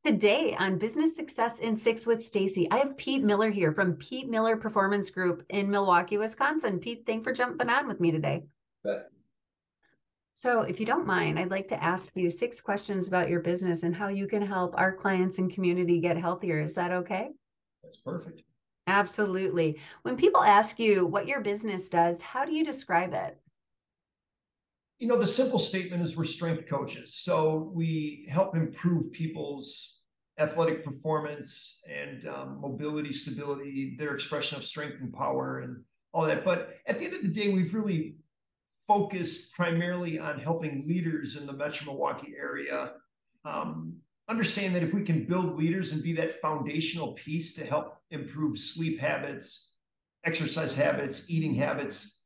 Today on Business Success in Six with Stacie, I have Pete Miller here from Pete Miller Performance Group in Milwaukee, Wisconsin. Pete, thanks for jumping on with me today. But So if you don't mind, I'd like to ask you 6 questions about your business and how you can help our clients and community get healthier. Is that okay? that's perfect. Absolutely. When people ask you what your business does, how do you describe it? The simple statement is we're strength coaches. So we help improve people's athletic performance and mobility, stability, their expression of strength and power and all that. But at the end of the day, we've really focused primarily on helping leaders in the Metro Milwaukee area understand that if we can build leaders and be that foundational piece to help improve sleep habits, exercise habits, eating habits,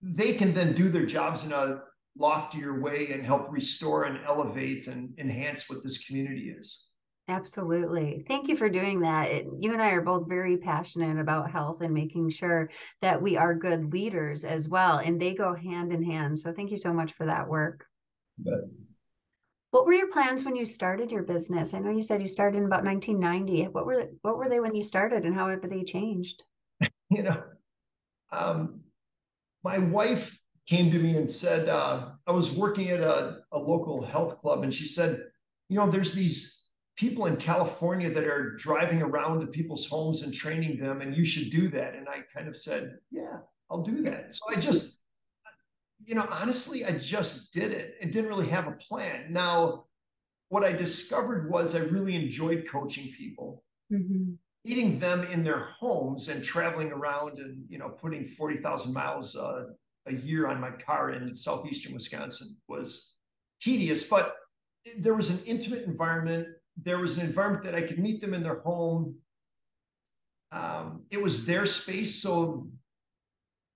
they can then do their jobs in a loftier way and help restore and elevate and enhance what this community is. Absolutely. Thank you for doing that. You and I are both very passionate about health and making sure that we are good leaders as well, and they go hand in hand. So thank you so much for that work. But What were your plans when you started your business? I know you said you started in about 1990. What were they when you started, and how have they changed? you know, um, my wife came to me and said, I was working at a local health club, and she said, there's these people in California that are driving around to people's homes and training them, and you should do that. And I kind of said, yeah, I'll do that. So I just, honestly, I just did it. It didn't really have a plan. Now, what I discovered was I really enjoyed coaching people. Mm-hmm. Meeting them in their homes and traveling around and putting 40,000 miles a year on my car in southeastern Wisconsin was tedious, but there was an intimate environment. There was an environment that I could meet them in their home. It was their space. So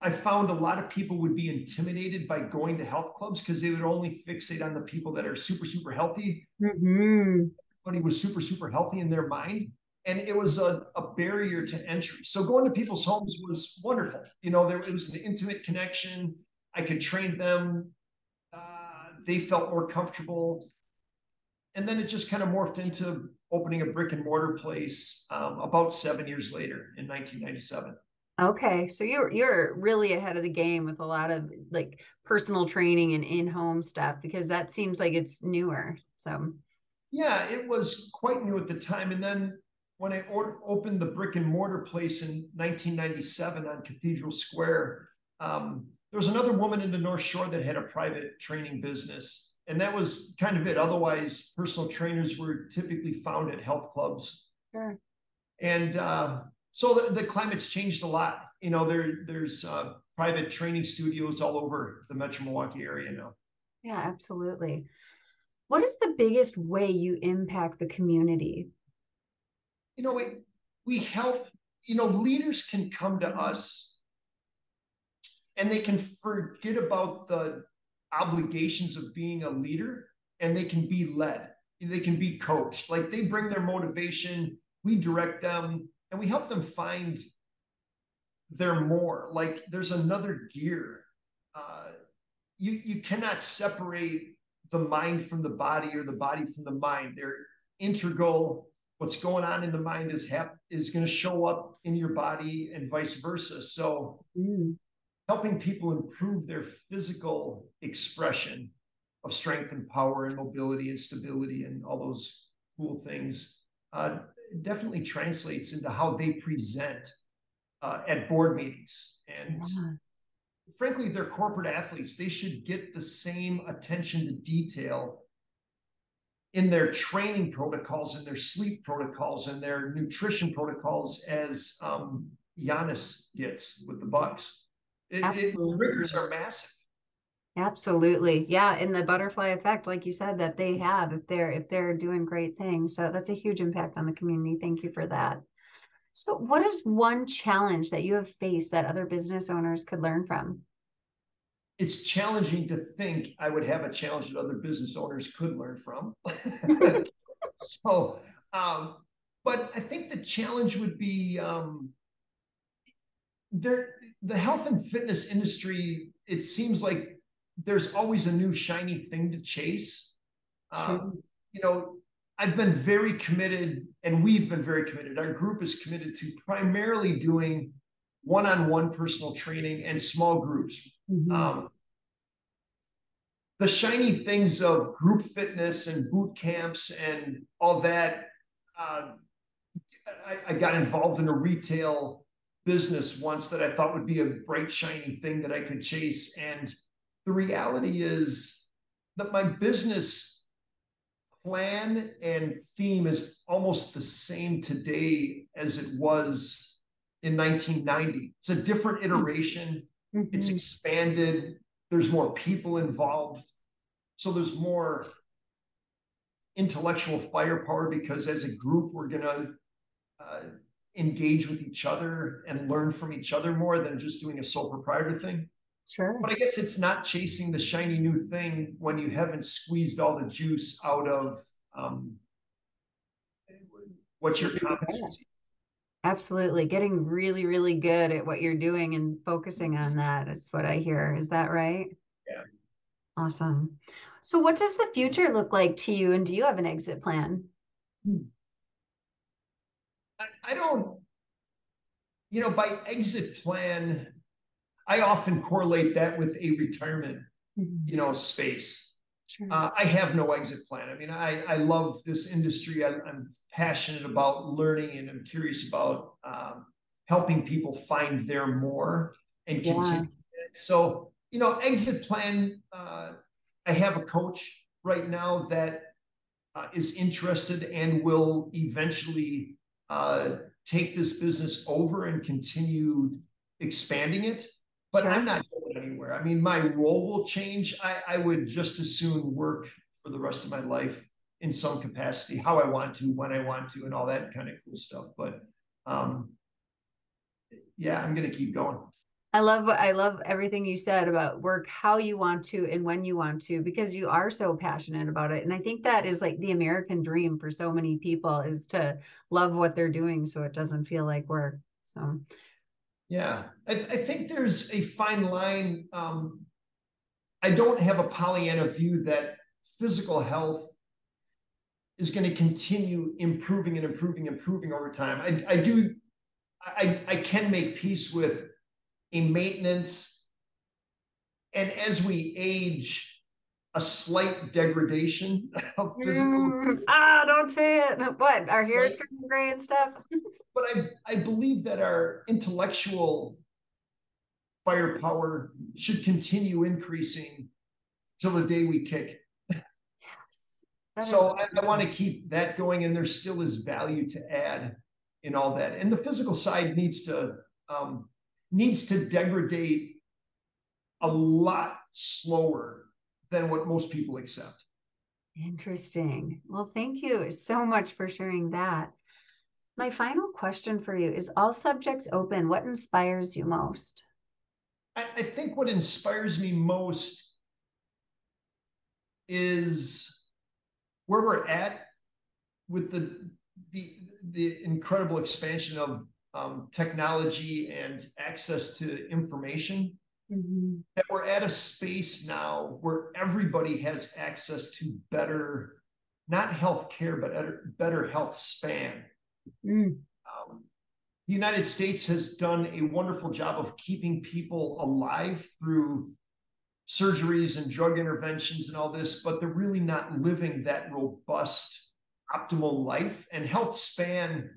I found a lot of people would be intimidated by going to health clubs because they would only fixate on the people that are super, super healthy. Mm-hmm. Everybody was super, super healthy in their mind. And it was a barrier to entry. So going to people's homes was wonderful. It was an intimate connection. I could train them. They felt more comfortable. And then it just kind of morphed into opening a brick and mortar place about 7 years later in 1997. Okay, so you're really ahead of the game with a lot of like personal training and in-home stuff, because that seems like it's newer. So Yeah, it was quite new at the time. And then when I opened the brick and mortar place in 1997 on Cathedral Square, there was another woman in the North Shore that had a private training business. And that was kind of it. Otherwise, personal trainers were typically found at health clubs. sure. And so the climate's changed a lot. There's private training studios all over the Metro Milwaukee area now. Yeah, absolutely. What is the biggest way you impact the community? We help, leaders can come to us and they can forget about the obligations of being a leader, and they can be led. They can be coached. Like, they bring their motivation, we direct them, and we help them find their more. Like, there's another gear. You cannot separate the mind from the body or the body from the mind. They're integral. What's going on in the mind is going to show up in your body and vice versa. So helping people improve their physical expression of strength and power and mobility and stability and all those cool things definitely translates into how they present at board meetings. And frankly, they're corporate athletes. They should get the same attention to detail in their training protocols and their sleep protocols and their nutrition protocols as Giannis gets with the Bucks. The rigors are massive. Absolutely. Yeah. And the butterfly effect, like you said, that they have if they're doing great things. So that's a huge impact on the community. Thank you for that. So what is one challenge that you have faced that other business owners could learn from? It's challenging to think I would have a challenge that other business owners could learn from. So, but I think the challenge would be the health and fitness industry. It seems like there's always a new shiny thing to chase. Sure. You know, I've been very committed, and we've been very committed. Our group is committed to primarily doing one-on-one personal training and small groups. The shiny things of group fitness and boot camps and all that. I got involved in a retail business once that I thought would be a bright, shiny thing that I could chase. And the reality is that my business plan and theme is almost the same today as it was in 1990. It's a different iteration. It's expanded. There's more people involved. So there's more intellectual firepower because as a group, we're going to engage with each other and learn from each other more than just doing a sole proprietor thing. Sure. But I guess it's not chasing the shiny new thing when you haven't squeezed all the juice out of what's your competency. Absolutely. Getting really, really good at what you're doing and focusing on that. Is what I hear. Is that right? Yeah. Awesome. So what does the future look like to you? And do you have an exit plan? I don't, by exit plan, I often correlate that with a retirement, space. Sure. I have no exit plan. I mean, I love this industry. I'm passionate about learning, and I'm curious about helping people find their more and continue. So, exit plan. I have a coach right now that is interested and will eventually take this business over and continue expanding it. But sure. I'm not going anywhere. I mean, my role will change. I would just as soon work for the rest of my life in some capacity, how I want to, when I want to, and all that kind of cool stuff. But yeah, I'm going to keep going. I love everything you said about work, how you want to and when you want to, because you are so passionate about it. And I think that is like the American dream for so many people, is to love what they're doing so it doesn't feel like work. So yeah, I think there's a fine line. I don't have a Pollyanna view that physical health is going to continue improving and improving over time. I can make peace with a maintenance, and as we age, a slight degradation of physical. Don't say it. What? Our hair is turning gray and stuff. But I believe that our intellectual firepower should continue increasing till the day we kick. Yes. So I want to keep that going, and there still is value to add in all that. And the physical side needs to degrade a lot slower than what most people accept. Interesting. Well, thank you so much for sharing that. My final question for you is, all subjects open, what inspires you most? I think what inspires me most is where we're at with the incredible expansion of technology and access to information. That we're at a space now where everybody has access to better, not healthcare, but better health span. The United States has done a wonderful job of keeping people alive through surgeries and drug interventions and all this, but they're really not living that robust, optimal life. And health span,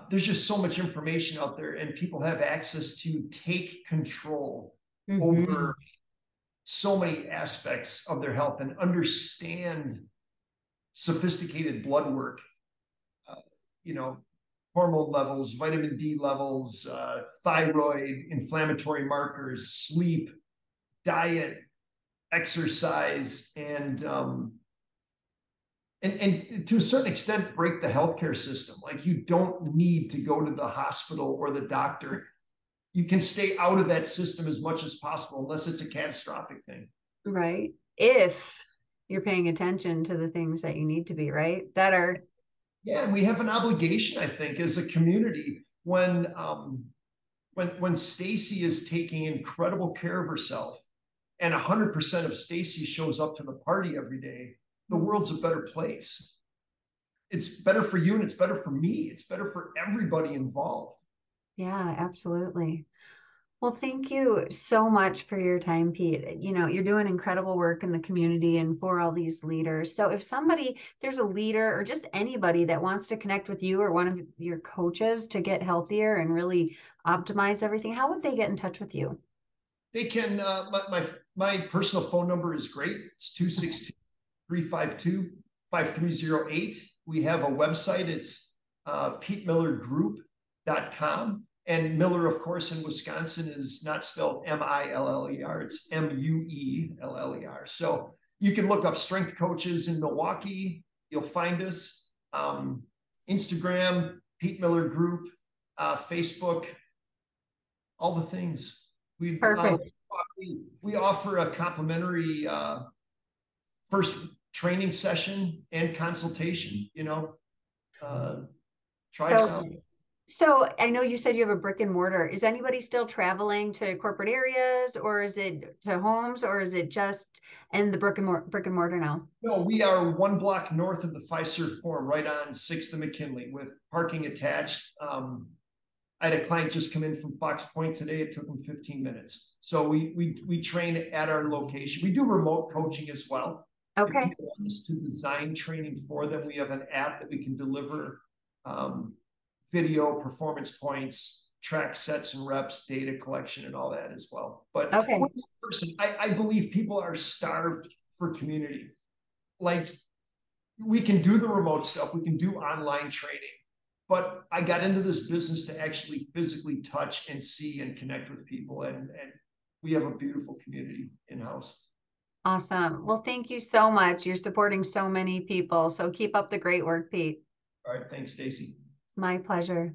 there's just so much information out there, and people have access to take control over so many aspects of their health and understand sophisticated blood work, hormone levels, vitamin D levels, thyroid, inflammatory markers, sleep, diet, exercise, and to a certain extent break the healthcare system. Like, you don't need to go to the hospital or the doctor. You can stay out of that system as much as possible, unless it's a catastrophic thing. Right. If you're paying attention to the things that you need to be, right? That are. Yeah. And we have an obligation, I think, as a community, when Stacie is taking incredible care of herself and 100% of Stacie shows up to the party every day, the world's a better place. it's better for you and it's better for me. It's better for everybody involved. Yeah, absolutely. Well, thank you so much for your time, Pete. You know, you're doing incredible work in the community and for all these leaders. So if there's a leader or just anybody that wants to connect with you or one of your coaches to get healthier and really optimize everything, how would they get in touch with you? They can, my personal phone number is great. It's 262-352-5308. We have a website. It's PeteMillerGroup.com. And Miller, of course, in Wisconsin is not spelled Miller. It's Mueller. So you can look up strength coaches in Milwaukee. You'll find us. Instagram, Pete Miller Group, Facebook, all the things. Perfect. We offer a complimentary first training session and consultation. Try us out. So I know you said you have a brick and mortar. Is anybody still traveling to corporate areas, or is it to homes, or is it just in the brick and mortar now? No, we are 1 block north of the Fiserv Forum, right on 6th and McKinley, with parking attached. I had a client just come in from Fox Point today. It took him 15 minutes. So we train at our location. We do remote coaching as well. Okay. If people want us to design training for them, we have an app that we can deliver video, performance points, track sets and reps, data collection, and all that as well. But okay. I believe people are starved for community. Like, we can do the remote stuff, we can do online training, but I got into this business to actually physically touch and see and connect with people. And we have a beautiful community in-house. Awesome. Well, thank you so much. You're supporting so many people. So keep up the great work, Pete. All right. Thanks, Stacie. It's my pleasure.